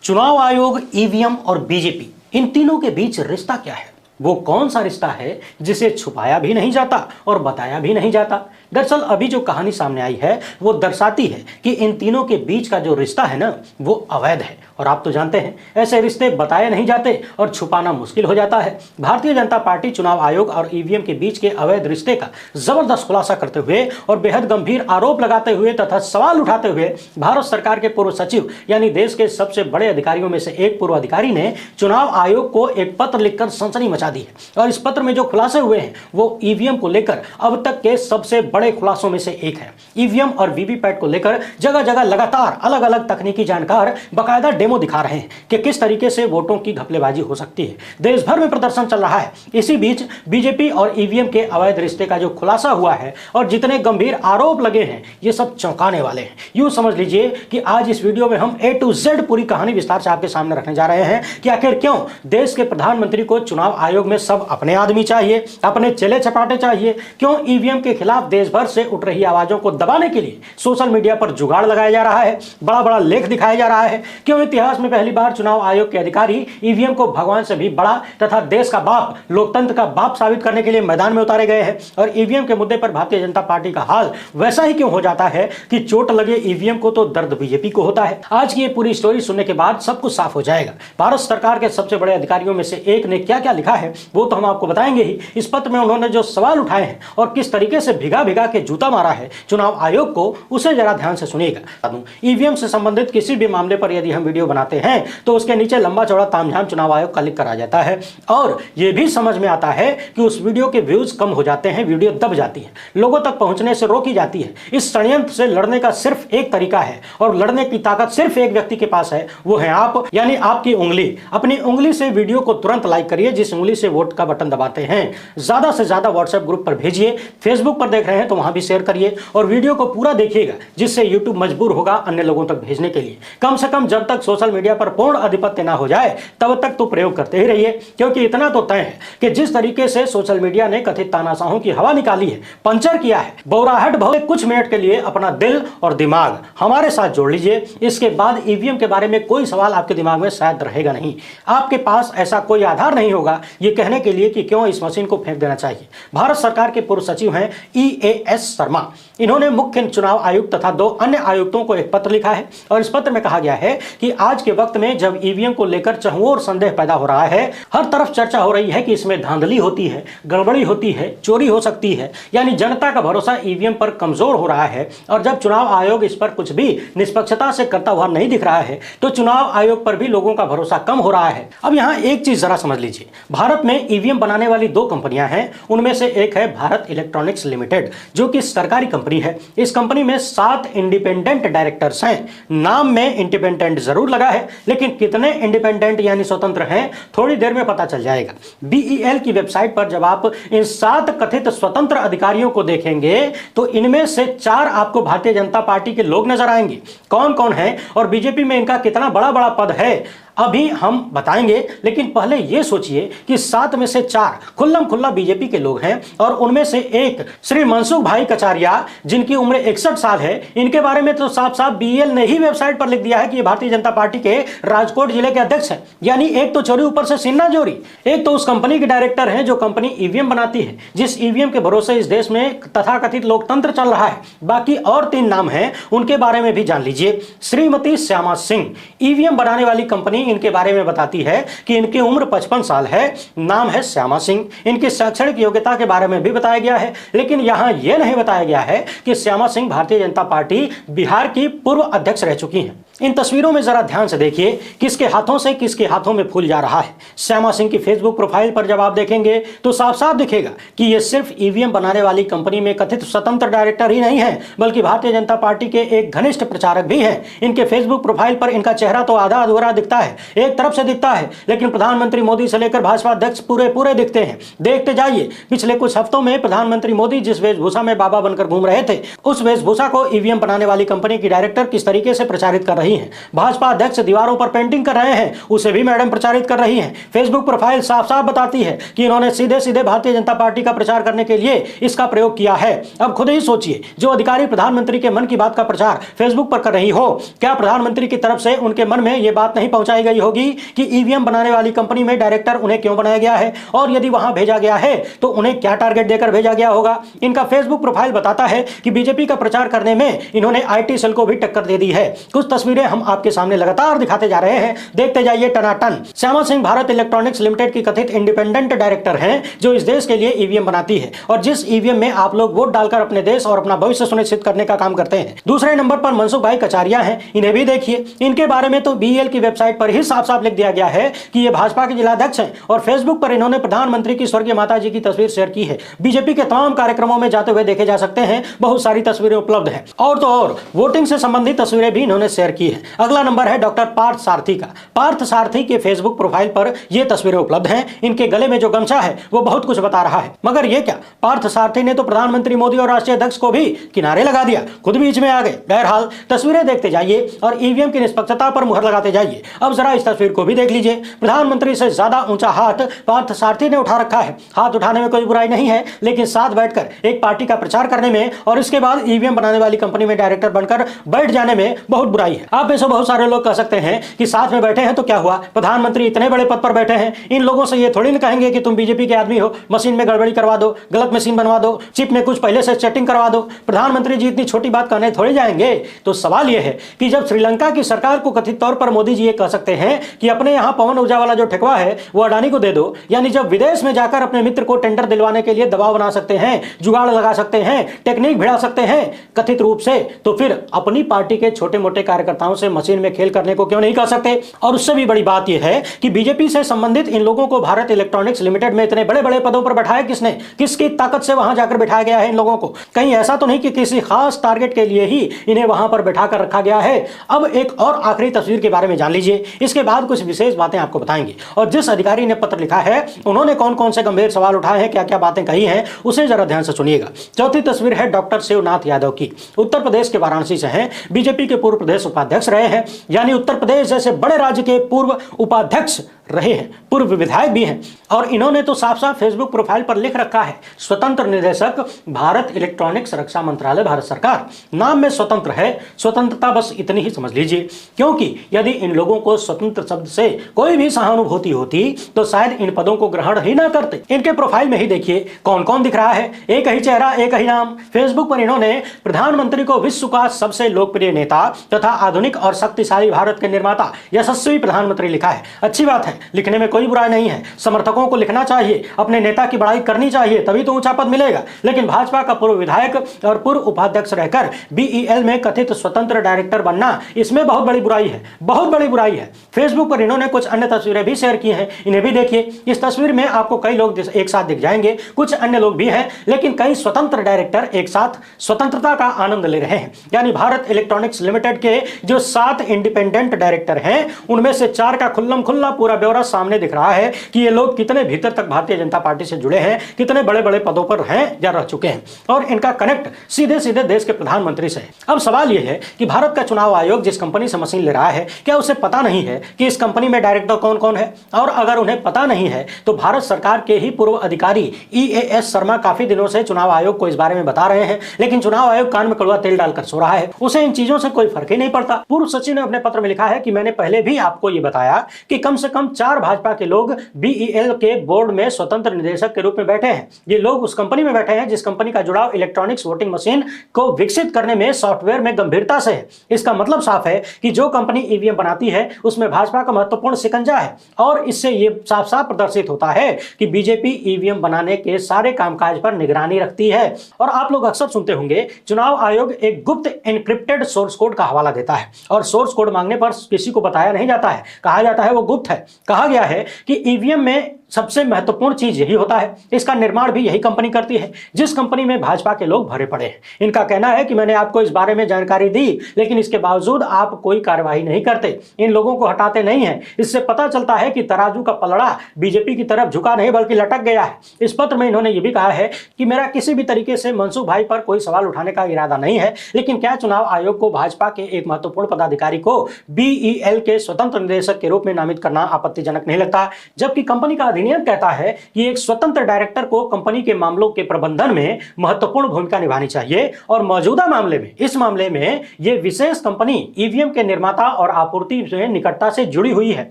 चुनाव आयोग, ईवीएम और बीजेपी, इन तीनों के बीच रिश्ता क्या है? वो कौन सा रिश्ता है जिसे छुपाया भी नहीं जाता और बताया भी नहीं जाता? दरअसल अभी जो कहानी सामने आई है वो दर्शाती है कि इन तीनों के बीच का जो रिश्ता है ना वो अवैध है। और आप तो जानते हैं ऐसे रिश्ते बताए नहीं जाते और छुपाना मुश्किल हो जाता है। भारतीय जनता पार्टी चुनाव आयोग और ईवीएम के बीच के अवैध रिश्ते का जबरदस्त खुलासा करते हुए और बेहद गंभीर आरोप लगाते हुए तथा सवाल उठाते हुए भारत सरकार के पूर्व सचिव यानी देश के सबसे बड़े अधिकारियों में से एक पूर्व अधिकारी ने चुनाव आयोग को एक पत्र लिखकर सनसनी मचा दी है। और इस पत्र में जो खुलासे हुए हैं वो ईवीएम को लेकर अब तक के सबसे बड़े खुलासों में से एक है। ईवीएम और वीवीपैट को लेकर जगह जगह लगातार अलग अलग तकनीकी जानकार बकायदा डेमो दिखा रहे हैं कि किस तरीके से वोटों की घपलेबाजी हो सकती है। देश भर में प्रदर्शन चल रहा है। इसी बीच बीजेपी और ईवीएम के अवैध रिश्ते का जो खुलासा हुआ है और जितने गंभीर आरोप लगे हैं ये सब चौंकाने वाले हैं। यूं समझ लीजिए कि आज इस वीडियो में हम A to Z पूरी कहानी विस्तार से आपके सामने रखने जा रहे हैं कि आखिर क्यों देश के प्रधानमंत्री को चुनाव आयोग में सब अपने आदमी चाहिए, अपने चेले चपाटे चाहिए, क्यों ईवीएम के खिलाफ देश भर से उठ रही आवाजों को दबाने के लिए सोशल मीडिया पर जुगाड़ लगाया जा रहा है, बड़ा बड़ा लेख दिखाया जा रहा है, क्यों इतिहास में पहली बार चुनाव आयोग के अधिकारी ईवीएम को भगवान से भी बड़ा तथा देश का बाप, लोकतंत्र का बाप साबित करने के लिए मैदान में उतारे गए हैं। और ईवीएम के मुद्दे पर भारतीय जनता पार्टी का हाल वैसा ही क्यों हो जाता है कि चोट लगे ईवीएम को तो दर्द बीजेपी को होता है। आज की ये पूरी स्टोरी सुनने के बाद सब कुछ साफ हो जाएगा। भारत सरकार के सबसे बड़े अधिकारियों में से एक ने क्या क्या लिखा है वो तो हम आपको बताएंगे ही। इस पत्र में उन्होंने जो सवाल उठाए हैं और किस तरीके से भिगा भिगा के जूता मारा है चुनाव आयोग को, उसे जरा ध्यान से सुनिएगा। ईवीएम से संबंधित किसी भी मामले पर यदि हम वीडियो बनाते हैं तो उसके नीचे लंबा चौड़ा तामझाम चुनाव आयोग का लिख कर आ जाता है और यह भी समझ में आता है कि उस वीडियो के व्यूज कम हो जाते हैं, वीडियो दब जाती है, लोगों तक पहुंचने से रोकी जाती है। इस षड्यंत्र से लड़ने का सिर्फ एक तरीका है और लड़ने की ताकत सिर्फ एक व्यक्ति के पास है, वो है आप, यानी आपकी उंगली। अपनी उंगली से वीडियो को तुरंत लाइक करिए जिस उंगली से वोट का बटन दबाते हैं। ज्यादा से ज्यादा व्हाट्सएप ग्रुप पर भेजिए, फेसबुक पर देख रहे हैं तो वहां भी शेयर करिए और वीडियो को पूरा देखिएगा जिससे यूट्यूब मजबूर होगा अन्य लोगों तक भेजने के लिए। कम से कम जब तक सोशल मीडिया पर पूर्ण आधिपत्य ना हो जाए तब तक तो प्रयोग करते ही रहिए, क्योंकि इतना तो तय है कि जिस तरीके से सोशल मीडिया ने कथित तानाशाहों की हवा निकाली है, पंचर किया है, बौराहट भरे कुछ मिनट के लिए अपना दिल और दिमाग हमारे साथ जोड़ लीजिए। इसके बाद ईवीएम के बारे में कोई सवाल आपके दिमाग में शायद रहेगा नहीं। आपके पास ऐसा कोई आधार नहीं होगा ये कहने के लिए कि क्यों इस मशीन को फेंक देना चाहिए। भारत सरकार के पूर्व सचिव हैं EAS शर्मा। इन्होंने मुख्य चुनाव आयुक्त तथा 2 अन्य आयुक्तों को एक पत्र लिखा है और इस पत्र में कहा गया है कि आज के वक्त में जब ईवीएम को लेकर चहुओर संदेह पैदा हो रहा है, हर तरफ चर्चा हो रही है कि इसमें धांधली होती है, गड़बड़ी होती है, चोरी हो सकती है, यानी जनता का भरोसा ईवीएम पर कमजोर हो रहा है और जब चुनाव आयोग इस पर कुछ भी निष्पक्षता से करता हुआ नहीं दिख रहा है तो चुनाव आयोग पर भी लोगों का भरोसा कम हो रहा है। अब यहाँ एक चीज जरा समझ लीजिए, भारत में ईवीएम बनाने वाली 2 कंपनियां हैं। उनमें से एक है भारत इलेक्ट्रॉनिक्स लिमिटेड जो कि सरकारी कंपनी है। इस कंपनी में 7 इंडिपेंडेंट डायरेक्टर्स हैं। नाम में इंडिपेंडेंट जरूर लगा है लेकिन कितने इंडिपेंडेंट यानी स्वतंत्र हैं थोड़ी देर में पता चल जाएगा। BEL की वेबसाइट पर जब आप इन 7 कथित स्वतंत्र अधिकारियों को देखेंगे तो इनमें से 4 आपको भारतीय जनता पार्टी के लोग नजर आएंगे। कौन कौन है और बीजेपी में इनका कितना बड़ा बड़ा पद है अभी हम बताएंगे, लेकिन पहले यह सोचिए कि 7 में से 4 खुल्लम खुल्ला बीजेपी के लोग हैं और उनमें से एक श्री मनसुख भाई कचारिया जिनकी उम्र 61 साल है। इनके बारे में तो साफ साफ BEL ने ही वेबसाइट पर लिख दिया है कि ये भारतीय जनता पार्टी के राजकोट जिले के अध्यक्ष हैं। यानी एक तो चोरी ऊपर से सिन्ना जोरी। एक तो उस कंपनी के डायरेक्टर हैं जो कंपनी ईवीएम बनाती है, जिस ईवीएम के भरोसे इस देश में तथाकथित लोकतंत्र चल रहा है। बाकी और 3 नाम हैं, उनके बारे में भी जान लीजिए। श्रीमती श्यामा सिंह, ईवीएम बनाने वाली कंपनी इनके बारे में बताती है कि इनकी उम्र 55 साल है, नाम है श्यामा सिंह। इनकी शैक्षणिक योग्यता के बारे में भी बताया गया है, लेकिन यहां यह नहीं बताया गया है कि श्यामा सिंह भारतीय जनता पार्टी बिहार की पूर्व अध्यक्ष रह चुकी हैं। इन तस्वीरों में जरा ध्यान से देखिए किसके हाथों से किसके हाथों में फूल जा रहा है। श्यामा सिंह की फेसबुक प्रोफाइल पर जब आप देखेंगे तो साफ साफ दिखेगा कि ये सिर्फ ईवीएम बनाने वाली कंपनी में कथित स्वतंत्र डायरेक्टर ही नहीं है बल्कि भारतीय जनता पार्टी के एक घनिष्ठ प्रचारक भी हैं। इनके फेसबुक प्रोफाइल पर इनका चेहरा तो आधा अधूरा दिखता है, एक तरफ से दिखता है, लेकिन प्रधानमंत्री मोदी से लेकर भाजपा अध्यक्ष पूरे दिखते हैं। देखते जाइए पिछले कुछ हफ्तों में प्रधानमंत्री मोदी जिस वेशभूषा में बाबा बनकर घूम रहे थे उस वेशभूषा को ईवीएम बनाने वाली कंपनी की डायरेक्टर किस तरीके से प्रचारित कर रही हैं। भाजपा अध्यक्ष दीवारों पर पेंटिंग कर रहे हैं, उसे भी मैडम प्रचारित कर रही हैं। फेसबुक प्रोफाइल साफ साफ बताती है कि इन्होंने सीधे सीधे भारतीय जनता पार्टी का प्रचार करने के लिए इसका प्रयोग किया है। अब खुद ही सोचिए, जो अधिकारी प्रधानमंत्री के मन की बात का प्रचार फेसबुक पर कर रही हो, क्या प्रधानमंत्री की तरफ से उनके मन में यह बात नहीं पहुंचाई गई होगी कि ईवीएम बनाने वाली कंपनी में डायरेक्टर उन्हें क्यों बनाया गया है, और यदि वहां भेजा गया है तो उन्हें क्या टारगेट देकर भेजा गया होगा। इनका फेसबुक प्रोफाइल बताता है कि बीजेपी का प्रचार करने में इन्होंने आईटी सेल को भी टक्कर दे दी है। कुछ तस्वीरें हम आपके सामने लगातार दिखाते जा रहे हैं, देखते जाइए टनाटन। श्यामा सिंह भारत इलेक्ट्रॉनिक्स लिमिटेड की कथित इंडिपेंडेंट डायरेक्टर हैं, जो इस देश के लिए ईवीएम बनाती है और जिस ईवीएम में आप लोग वोट डालकर अपने देश और अपना भविष्य सुनिश्चित करने का काम करते हैं। दूसरे नंबर पर मनसुख भाई कचारिया हैं, इन्हें भी देखिए। इनके बारे में तो बीएल की वेबसाइट पर ही साफ साफ लिख दिया गया है कि ये भाजपा के जिलाध्यक्ष हैं और फेसबुक पर इन्होंने प्रधानमंत्री की स्वर्गीय माता जी की तस्वीर शेयर की है। बीजेपी के तमाम कार्यक्रमों में जाते हुए देखे जा सकते हैं, बहुत सारी तस्वीरें उपलब्ध हैं। और तो और वोटिंग से संबंधित तस्वीरें भी इन्होंने शेयर की है। अगला नंबर है डॉक्टर पार्थ सारथी का। पार्थ सारथी के फेसबुक प्रोफाइल पर ये तस्वीरें उपलब्ध हैं। इनके गले में जो गमछा है वो बहुत कुछ बता रहा है। मगर ये क्या, पार्थ सारथी ने तो प्रधानमंत्री मोदी और राष्ट्रीय अध्यक्ष को भी किनारे लगा दिया, खुद बीच में आ गए। बहरहाल तस्वीरें देखते जाइए और ईवीएम की निष्पक्षता पर मुहर लगाते जाइए। अब जरा इस तस्वीर को भी देख लीजिए। प्रधानमंत्री से ज्यादा ऊंचा हाथ पार्थ सारथी ने उठा रखा है। हाथ उठाने में कोई बुराई नहीं है, लेकिन साथ बैठकर एक पार्टी का प्रचार करने में और इसके बाद ईवीएम बनाने वाली कंपनी में डायरेक्टर बनकर बैठ जाने में बहुत बुराई है। आप में से बहुत सारे लोग कह सकते हैं कि साथ में बैठे हैं तो क्या हुआ, प्रधानमंत्री इतने बड़े पद पर बैठे हैं, इन लोगों से ये थोड़ी ना कहेंगे कि तुम बीजेपी के आदमी हो, मशीन में गड़बड़ी करवा दो, गलत मशीन बनवा दो, चिप में कुछ पहले से सेटिंग करवा दो। प्रधानमंत्री जी इतनी छोटी बात कहने थोड़ी जाएंगे। तो सवाल यह है कि जब श्रीलंका की सरकार को कथित तौर पर मोदी जी ये कह सकते हैं कि अपने यहां पवन ऊर्जा वाला जो ठेकवा है वो अडानी को दे दो, यानी जब विदेश में जाकर अपने मित्र को टेंडर दिलवाने के लिए दबाव बना सकते हैं, जुगाड़ लगा सकते हैं, टेक्निक भिड़ा सकते हैं कथित रूप से, तो फिर अपनी पार्टी के छोटे मोटे कार्यकर्ताओं से मशीन में खेल करने को क्यों नहीं कर सकते। और उससे भी बड़ी बात यह है कि बीजेपी से संबंधित इन लोगों को भारत इलेक्ट्रॉनिक्स लिमिटेड में इतने बड़े बड़े पदों पर बैठाया किसने, किसकी ताकत से वहां जाकर बैठाया गया है इन लोगों को। कहीं ऐसा तो नहीं कि किसी खास टारगेट के लिए ही इन्हें वहां पर बैठा कर रखा गया है। अब एक और आखिरी तस्वीर के बारे में जान लीजिए, इसके बाद कुछ विशेष बातें आपको बताएंगे। और जिस अधिकारी ने पत्र लिखा है उन्होंने कौन कौन से गंभीर सवाल उठाए हैं, क्या क्या बातें कही हैं, उसे जरा ध्यान से सुनिएगा। चौथी तस्वीर है डॉक्टर शिवनाथ यादव की। उत्तर प्रदेश के वाराणसी से हैं, बीजेपी के पूर्व प्रदेश उपाध्यक्ष रहे हैं, यानी उत्तर प्रदेश जैसे बड़े राज्य के पूर्व उपाध्यक्ष रहे हैं, पूर्व विधायक भी हैं। और इन्होंने तो साफ साफ फेसबुक प्रोफाइल पर लिख रखा है स्वतंत्र निदेशक भारत इलेक्ट्रॉनिक्स रक्षा मंत्रालय भारत सरकार। नाम में स्वतंत्र है, स्वतंत्रता बस इतनी ही समझ लीजिए, क्योंकि यदि इन लोगों को स्वतंत्र शब्द से कोई भी सहानुभूति होती तो शायद इन पदों को ग्रहण ही ना करते। इनके प्रोफाइल में ही देखिए कौन कौन दिख रहा है, एक ही चेहरा एक ही नाम। फेसबुक पर इन्होंने प्रधानमंत्री को विश्व का सबसे लोकप्रिय नेता तथा आधुनिक और शक्तिशाली भारत के निर्माता यशस्वी प्रधानमंत्री लिखा है। अच्छी बात है, लिखने में कोई बुराई नहीं है, समर्थकों को लिखना चाहिए, अपने नेता की बड़ाई करनी चाहिए, तभी तो ऊंचा पद मिलेगा। लेकिन भाजपा का पूर्व विधायक और पूर्व उपाध्यक्ष रहकर बीईएल में कथित स्वतंत्र डायरेक्टर बनना, इसमें बहुत बड़ी बुराई है, बहुत बड़ी बुराई है। फेसबुक पर इन्होंने कुछ अन्य तस्वीरें भी शेयर की हैं, इन्हें भी देखिए। इस तस्वीर में आपको कई लोग एक साथ दिख जाएंगे, कुछ अन्य लोग भी हैं, लेकिन कई स्वतंत्र डायरेक्टर एक साथ स्वतंत्रता का आनंद ले रहे हैं। यानी भारत इलेक्ट्रॉनिक्स लिमिटेड के जो 7 इंडिपेंडेंट डायरेक्टर हैं उनमें से 4 का खुल्लम खुल्ला पूरा ब्यौरा सामने दिख रहा है कि ये लोग कितने भीतर तक भारतीय जनता पार्टी से जुड़े हैं, कितने बड़े बड़े पदों पर हैं या रह चुके हैं, और इनका कनेक्ट सीधे सीधे देश के प्रधानमंत्री से है। अब सवाल यह है कि भारत का चुनाव आयोग जिस कंपनी से मशीन ले रहा है, क्या उसे पता नहीं है कि इस कंपनी में डायरेक्टर कौन कौन है? और अगर उन्हें पता नहीं है तो भारत सरकार के ही पूर्व अधिकारी EAS शर्मा काफी दिनों से चुनाव आयोग को इस बारे में बता रहे हैं, लेकिन चुनाव आयोग कान में कड़वा तेल डालकर सो रहा है, उसे इन चीजों से कोई फर्क ही नहीं पड़ता। पूर्व सचिव ने अपने पत्र में लिखा है कि मैंने पहले भी आपको यह बताया कि कम से कम 4 भाजपा के लोग BEL के बोर्ड में स्वतंत्र निदेशक के रूप में बैठे हैं। ये लोग उस कंपनी में बैठे हैं जिस कंपनी का जुड़ाव इलेक्ट्रॉनिक्स वोटिंग मशीन को विकसित करने में सॉफ्टवेयर में गंभीरता से है। इसका मतलब साफ है कि जो कंपनी ईवीएम बनाती है उसमें भाजपा का महत्वपूर्ण शिकंजा है, और इससे यह साफ साफ प्रदर्शित होता है कि बीजेपी ईवीएम बनाने के सारे कामकाज पर निगरानी रखती है। और आप लोग अक्सर सुनते होंगे चुनाव आयोग एक गुप्त एन्क्रिप्टेड सोर्स कोड का हवाला देता है, और सोर्स कोड मांगने पर किसी को बताया नहीं जाता है, कहा जाता है वो गुप्त है। कहा गया है कि ईवीएम में सबसे महत्वपूर्ण चीज यही होता है। इसका निर्माण भी यही कंपनी करती है जिस कंपनी में भाजपा के लोग भरे पड़े हैं। इनका कहना है कि मैंने आपको इस बारे में जानकारी दी, लेकिन इसके बावजूद आप कोई कार्रवाई नहीं करते, इन लोगों को हटाते नहीं है। इससे पता चलता है कि तराजू का पलड़ा बीजेपी की तरफ झुका नहीं बल्कि लटक गया है। इस पत्र में इन्होंने ये भी कहा है कि मेरा किसी भी तरीके से मनसुख भाई पर कोई सवाल उठाने का इरादा नहीं है, लेकिन क्या चुनाव आयोग को भाजपा के एक महत्वपूर्ण पदाधिकारी को बीईएल के स्वतंत्र निदेशक के रूप में नामित करना आपत्तिजनक नहीं लगता, जबकि कंपनी का अधिनियम कहता है कि एक स्वतंत्र डायरेक्टर को कंपनी के मामलों के प्रबंधन में महत्वपूर्ण भूमिका निभानी चाहिए। और मौजूदा मामले में, इस मामले में यह विशेष कंपनी ईवीएम के निर्माता और आपूर्ति से निकटता से जुड़ी हुई है,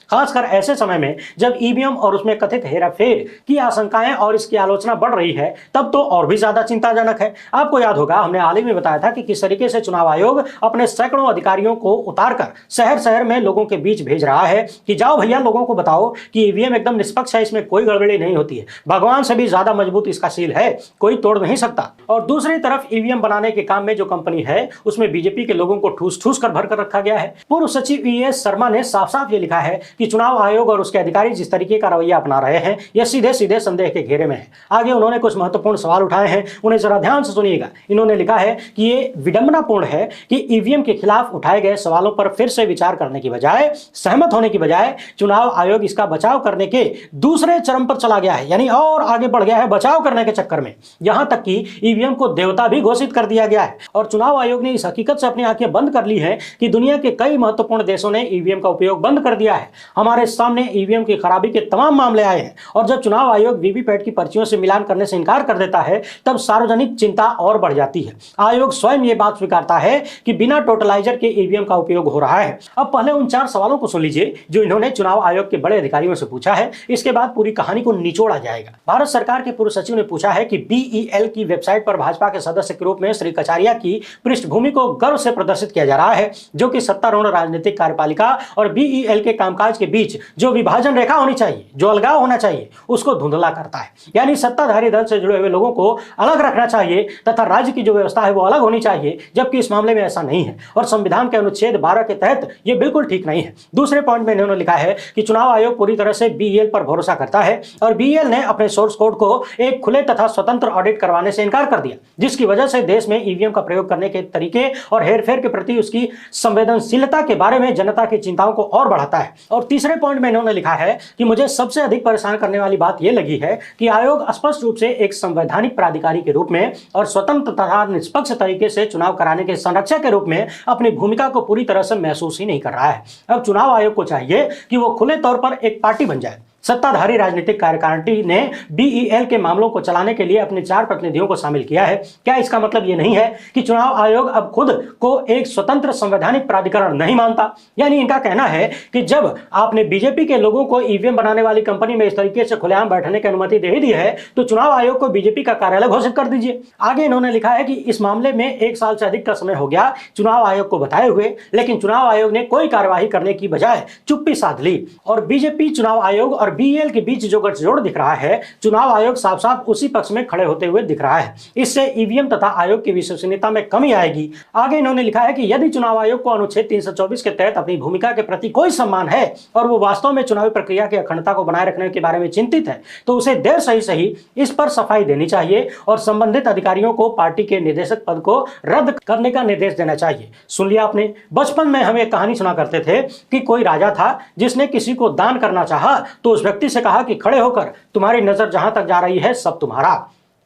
खासकर ऐसे समय में जब ईवीएम और उसमें कथित हेराफेर की आशंकाएं और इसकी आलोचना बढ़ रही है, तब तो और भी ज्यादा चिंताजनक है। आपको याद होगा हमने हाल ही में बताया था कि किस तरीके से चुनाव आयोग अपने सैकड़ों अधिकारियों को उतारकर शहर शहर में लोगों के बीच भेज रहा है कि जाओ भैया, लोगों को बताओ कि ईवीएम एकदम निष्पक्ष है, इसमें कोई गड़बड़ी नहीं होती है, भगवान से भी ज्यादा मजबूत इसका सील है, कोई तोड़ नहीं सकता। और दूसरी तरफ ईवीएम बनाने के काम में जो कंपनी है उसमें बीजेपी के लोगों को ठूस ठूस कर भरकर रखा गया है। पूर्व सचिव ईएस शर्मा ने साफ साफ ये लिखा है कि चुनाव आयोग और उसके अधिकारी जिस तरीके का रवैया अपना रहे हैं यह सीधे सीधे संदेह के घेरे में है। आगे उन्होंने कुछ महत्वपूर्ण सवाल उठाए हैं, उन्हें जरा ध्यान से सुनिएगा। इन्होंने लिखा है कि ये विडंबनापूर्ण है कि ईवीएम के खिलाफ उठाए गए सवालों पर फिर से विचार करने की बजाय, सहमत होने की बजाय चुनाव आयोग इसका बचाव करने के दूसरे चरम पर चला गया है, यानी और आगे बढ़ गया है बचाव करने के चक्कर में। यहां तक कि ईवीएम को देवता भी घोषित कर दिया गया है। और चुनाव आयोग ने इस हकीकत से अपनी आंखें बंद कर ली है कि दुनिया के कई महत्वपूर्ण देशों ने ईवीएम का उपयोग बंद कर दिया है। हमारे सामने ईवीएम की खराबी के तमाम मामले आए हैं, और जब चुनाव आयोग वीवीपैट की पर्चियों से मिलान करने से इनकार कर देता है तब सार्वजनिक चिंता और बढ़ जाती है। आयोग स्वयं ये बात स्वीकारता है कि बिना टोटलाइजर के ईवीएम का उपयोग हो रहा है। अब पहले उन 4 सवालों को सुन लीजिए जो इन्होंने चुनाव आयोग के बड़े अधिकारियों से पूछा है, इसके बाद पूरी कहानी को निचोड़ा जाएगा। भारत सरकार के पूर्व सचिव ने पूछा है कि बीईएल की वेबसाइट पर भाजपा के सदस्य के रूप में श्री कचारिया की पृष्ठभूमि को गर्व से प्रदर्शित किया जा रहा है, जो कि सत्तारूढ़ राजनीतिक कार्यपालिका और बीईएल के कामकाज के बीच जो विभाजन रेखा होनी चाहिए, जो अलगाव होना चाहिए, उसको धुंधला करता है। यानी सत्ताधारी दल से जुड़े हुए लोगों को अलग रखना चाहिए तथा राज्य की जो व्यवस्था है वो अलग होनी चाहिए, जबकि इस मामले में ऐसा नहीं है और संविधान के अनुच्छेद 12 के तहत ये बिल्कुल ठीक नहीं है। दूसरे पॉइंट में इन्होंने लिखा है कि चुनाव आयोग पूरी तरह से बीईएल पर भरोसा करता है और बीईएल ने अपने सोर्स कोड को एक खुले तथा स्वतंत्र ऑडिट करवाने से इनकार कर दिया, जिसकी वजह से देश में ईवीएम का प्रयोग करने के तरीके और हेरफेर के प्रति उसकी संवेदनशीलता के बारे में जनता की चिंताओं को और बढ़ाता है। और तीसरे पॉइंट में इन्होंने लिखा है कि मुझे सबसे अधिक परेशान करने वाली बात यह लगी है कि आयोग स्पष्ट रूप से एक संवैधानिक प्राधिकारी के रूप में और स्वतंत्र तथा निष्पक्ष तरीके से चुनाव कराने के संरक्षक के रूप में अपनी भूमिका को पूरी तरह से महसूस ही नहीं कर रहा है। अब चुनाव आयोग को चाहिए कि वो खुले तौर पर एक पार्टी बन जाए। सत्ताधारी राजनीतिक कार्यकारिणी ने बीईएल के मामलों को चलाने के लिए अपने 4 प्रतिनिधियों को शामिल किया है। क्या इसका मतलब ये नहीं है कि चुनाव आयोग अब खुद को एक स्वतंत्र संवैधानिक प्राधिकरण नहीं मानता? यानी इनका कहना है कि जब आपने बीजेपी के लोगों को ईवीएम बनाने वाली कंपनी में इस तरीके से खुलेआम बैठने की अनुमति दे दी है तो चुनाव आयोग को बीजेपी का कार्यालय घोषित कर दीजिए। आगे इन्होंने लिखा है कि इस मामले में 1 साल से अधिक का समय हो गया चुनाव आयोग को बताए हुए, लेकिन चुनाव आयोग ने कोई कार्यवाही करने की बजाय चुप्पी साध ली और बीजेपी, चुनाव आयोग और बीईएल के बीच जो गठजोड़ दिख रहा है, चुनाव आयोग साफ साफ उसी पक्ष में खड़े होते हुए दिख रहा है। इससे ईवीएम तथा आयोग की विश्वसनीयता में कमी आएगी। आगे इन्होंने लिखा है कि यदि चुनाव आयोग को अनुच्छेद 324 के तहत अपनी भूमिका के प्रति कोई सम्मान है और वो वास्तव में चुनावी प्रक्रिया की अखंडता को बनाए रखने के बारे में चिंतित है तो उसे देर सही इस पर सफाई देनी चाहिए और संबंधित अधिकारियों को पार्टी के निदेशक पद को रद्द करने का निर्देश देना चाहिए। सुन लिया आपने? बचपन में हमें एक कहानी सुना करते थे कि कोई राजा था जिसने किसी को दान करना चाहा तो उस व्यक्ति से कहा कि खड़े होकर तुम्हारी नजर जहां तक जा रही है सब तुम्हारा।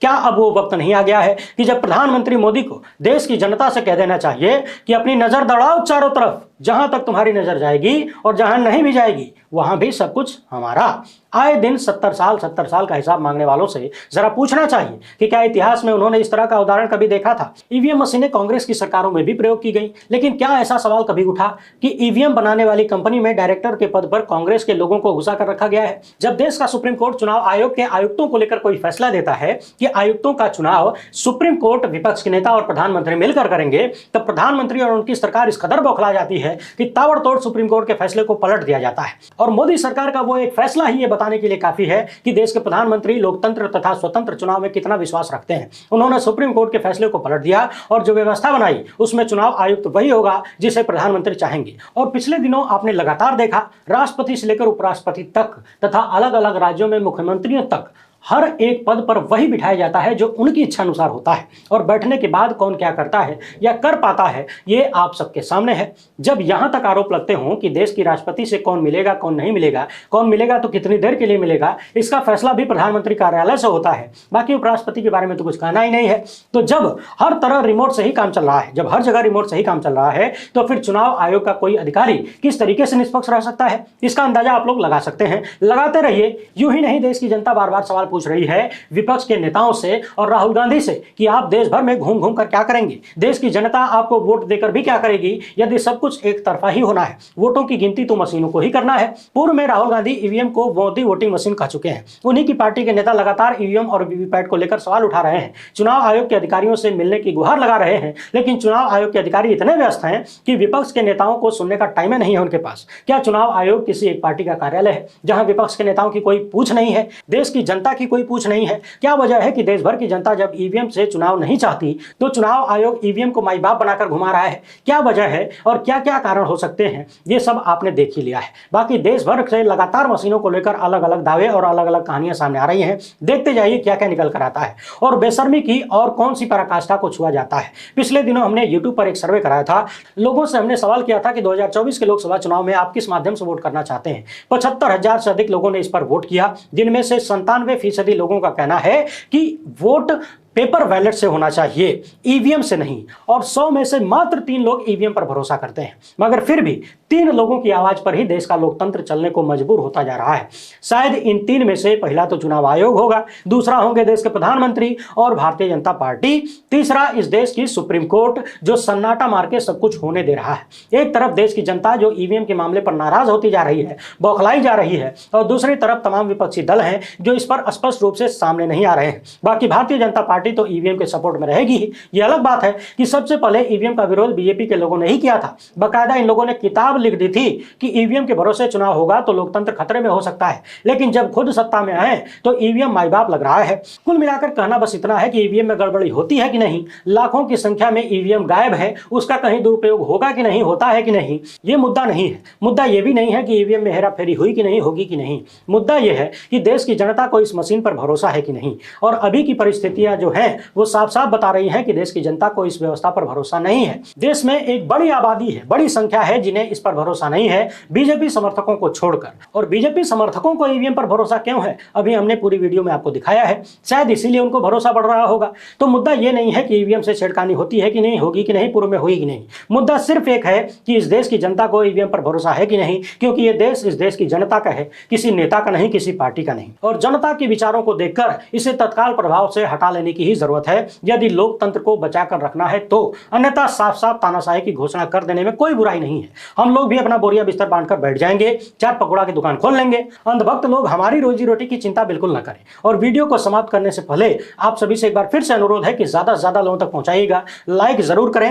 क्या अब वो वक्त नहीं आ गया है कि जब प्रधानमंत्री मोदी को देश की जनता से कह देना चाहिए कि अपनी नजर दौड़ाओ चारों तरफ, जहां तक तुम्हारी नजर जाएगी और जहां नहीं भी जाएगी वहां भी सब कुछ हमारा। आए दिन 70 साल का हिसाब मांगने वालों से जरा पूछना चाहिए कि क्या इतिहास में उन्होंने इस तरह का उदाहरण कभी देखा था? ईवीएम मशीनें कांग्रेस की सरकारों में भी प्रयोग की गई, लेकिन क्या ऐसा सवाल कभी उठा कि ईवीएम बनाने वाली कंपनी में डायरेक्टर के पद पर कांग्रेस के लोगों को घुसा कर रखा गया है? जब देश का सुप्रीम कोर्ट चुनाव आयोग के आयुक्तों को लेकर कोई फैसला देता है कि आयुक्तों का चुनाव सुप्रीम कोर्ट, विपक्ष के नेता और प्रधानमंत्री मिलकर करेंगे, तब प्रधानमंत्री और उनकी सरकार इस कदर बौखला जाती है कि ताबड़तोड़ सुप्रीम कोर्ट के फैसले को पलट दिया जाता है। और मोदी सरकार का वो एक फैसला ही ये बताने के लिए काफी है कि देश के प्रधानमंत्री लोकतंत्र तथा स्वतंत्र चुनाव में कितना विश्वास रखते हैं। उन्होंने सुप्रीम कोर्ट के फैसले को पलट दिया और जो व्यवस्था बनाई उसमें चुनाव आयुक्त वही होगा जिसे प्रधानमंत्री चाहेंगे। और पिछले दिनों आपने लगातार देखा, राष्ट्रपति से लेकर उपराष्ट्रपति तक तथा अलग अलग राज्यों में मुख्यमंत्रियों तक हर एक पद पर वही बिठाया जाता है जो उनकी इच्छा अनुसार होता है। और बैठने के बाद कौन क्या करता है या कर पाता है ये आप सबके सामने है। जब यहां तक आरोप लगते हों कि देश की राष्ट्रपति से कौन मिलेगा, कौन नहीं मिलेगा, कौन मिलेगा तो कितनी देर के लिए मिलेगा, इसका फैसला भी प्रधानमंत्री कार्यालय से होता है। बाकी उपराष्ट्रपति के बारे में तो कुछ कहना ही नहीं है। तो जब हर तरह रिमोट से ही काम चल रहा है, जब हर जगह रिमोट से ही काम चल रहा है, तो फिर चुनाव आयोग का कोई अधिकारी किस तरीके से निष्पक्ष रह सकता है, इसका अंदाजा आप लोग लगा सकते हैं। लगाते रहिए। यूं ही नहीं, देश की जनता बार बार सवाल पूछ रही है विपक्ष के नेताओं से और राहुल गांधी से कि आप देश भर में घूम घूम कर क्या करेंगे, देश की जनता आपको वोट देकर भी क्या करेगी यदि सब कुछ एक तरफा ही होना है। वोटों की गिनती तो मशीनों को ही करना है। पूर्व में राहुल गांधी ईवीएम को मोदी वोटिंग मशीन कह चुके हैं। उन्हीं की पार्टी के नेता लगातार ईवीएम और वीवीपैट को लेकर सवाल उठा रहे हैं, चुनाव आयोग के अधिकारियों से मिलने की गुहार लगा रहे हैं। लेकिन चुनाव आयोग के अधिकारी इतने व्यस्त हैं कि विपक्ष के नेताओं को सुनने का टाइम नहीं है उनके पास। क्या चुनाव आयोग किसी एक पार्टी का कार्यालय है जहां विपक्ष के नेताओं की कोई पूछ नहीं है, देश की जनता की कोई पूछ नहीं है? क्या वजह है कि देश भर की जनता जब ईवीएम से चुनाव नहीं चाहती तो चुनाव आयोग ईवीएम को माई बाप बनाकर घुमा रहा है? क्या वजह है और क्या क्या कारण हो सकते हैं, ये सब आपने देख ही लिया है। बाकी देश भर से लगातार मशीनों को लेकर अलग अलग दावे और अलग अलग कहानियां सामने आ रही हैं। देखते जाइए क्या क्या निकल कर आता है और बेशर्मी की और कौन सी पराकाष्ठा को छुआ जाता है। पिछले दिनों हमने यूट्यूब पर एक सर्वे कराया था। लोगों से हमने सवाल किया था कि 2024 के लोकसभा चुनाव में आप किस माध्यम से वोट करना चाहते हैं। 75,000 से अधिक लोगों ने इस पर वोट किया, जिनमें से 97% लोगों का कहना है कि वोट पेपर बैलेट से होना चाहिए, ईवीएम से नहीं। और 100 में से मात्र 3 लोग ईवीएम पर भरोसा करते हैं। मगर फिर भी 3 लोगों की आवाज पर ही देश का लोकतंत्र चलने को मजबूर होता जा रहा है। शायद इन 3 में से पहला तो चुनाव आयोग होगा, दूसरा होंगे देश के प्रधानमंत्री और भारतीय जनता पार्टी, तीसरा इस देश की सुप्रीम कोर्ट जो सन्नाटा मार के सब कुछ होने दे रहा है। एक तरफ देश की जनता जो ईवीएम के मामले पर नाराज होती जा रही है, बौखलाई जा रही है, और दूसरी तरफ तमाम विपक्षी दल हैं जो इस पर स्पष्ट रूप से सामने नहीं आ रहे हैं। बाकी भारतीय जनता पार्टी तो ईवीएम के सपोर्ट में रहेगी ही। यह अलग बात है कि सबसे पहले ईवीएम का विरोध बीजेपी के लोगों ने ही किया था। बाकायदा इन लोगों ने किताब लिख दी थी कि ईवीएम के भरोसे चुनाव होगा तो लोकतंत्र खतरे में हो सकता है। लेकिन जब खुद सत्ता में आए तो ईवीएम माई बाप लग रहा है। कुल मिलाकर कहना बस इतना है कि ईवीएम में गड़बड़ी होती है कि नहीं, लाखों की संख्या में ईवीएम गायब है, उसका कहीं दुरुपयोग होगा कि नहीं, होता है कि नहीं, ये मुद्दा नहीं है। मुद्दा ये भी नहीं है कि ईवीएम में हेराफेरी हुई कि नहीं, होगी कि नहीं। मुद्दा यह है कि देश की जनता को इस मशीन पर भरोसा है कि नहीं। और अभी की परिस्थितियां जो हैं वो साफ साफ बता रही हैं कि देश की जनता को इस व्यवस्था पर भरोसा नहीं है। देश में एक बड़ी आबादी है, बड़ी संख्या है जिन्हें इस पर भरोसा नहीं है, बीजेपी समर्थकों को छोड़कर। और बीजेपी समर्थकों को ईवीएम पर भरोसा क्यों है, अभी हमने पूरी वीडियो में आपको दिखाया है। शायद इसीलिए उनको भरोसा बढ़ रहा होगा। तो मुद्दा ये नहीं है कि ईवीएम से छेड़खानी होती है कि नहीं, होगी कि नहीं, पूर्व में हुई कि नहीं। मुद्दा सिर्फ एक है कि इस देश की जनता को ईवीएम पर भरोसा है कि नहीं, क्योंकि ये देश इस देश की जनता का है, किसी नेता का नहीं, किसी पार्टी का नहीं। और जनता के विचारों को देखकर इसे तत्काल प्रभाव से हटा लेने की ही जरूरत है यदि लोकतंत्र को बचाकर रखना है तो। अन्यथा साफ साफ तानाशाही की घोषणा कर देने में कोई बुराई नहीं है। हम लोग भी अपना बोरिया बिस्तर बांधकर बैठ जाएंगे, चाट पकौड़ा की दुकान खोल लेंगे। अंधभक्त लोग हमारी रोजी रोटी की चिंता बिल्कुल न करें। और वीडियो को समाप्त करने से पहले आप सभी से एक बार फिर से अनुरोध है कि ज्यादा से ज्यादा लोगों तक पहुंचाइएगा, लाइक जरूर करें।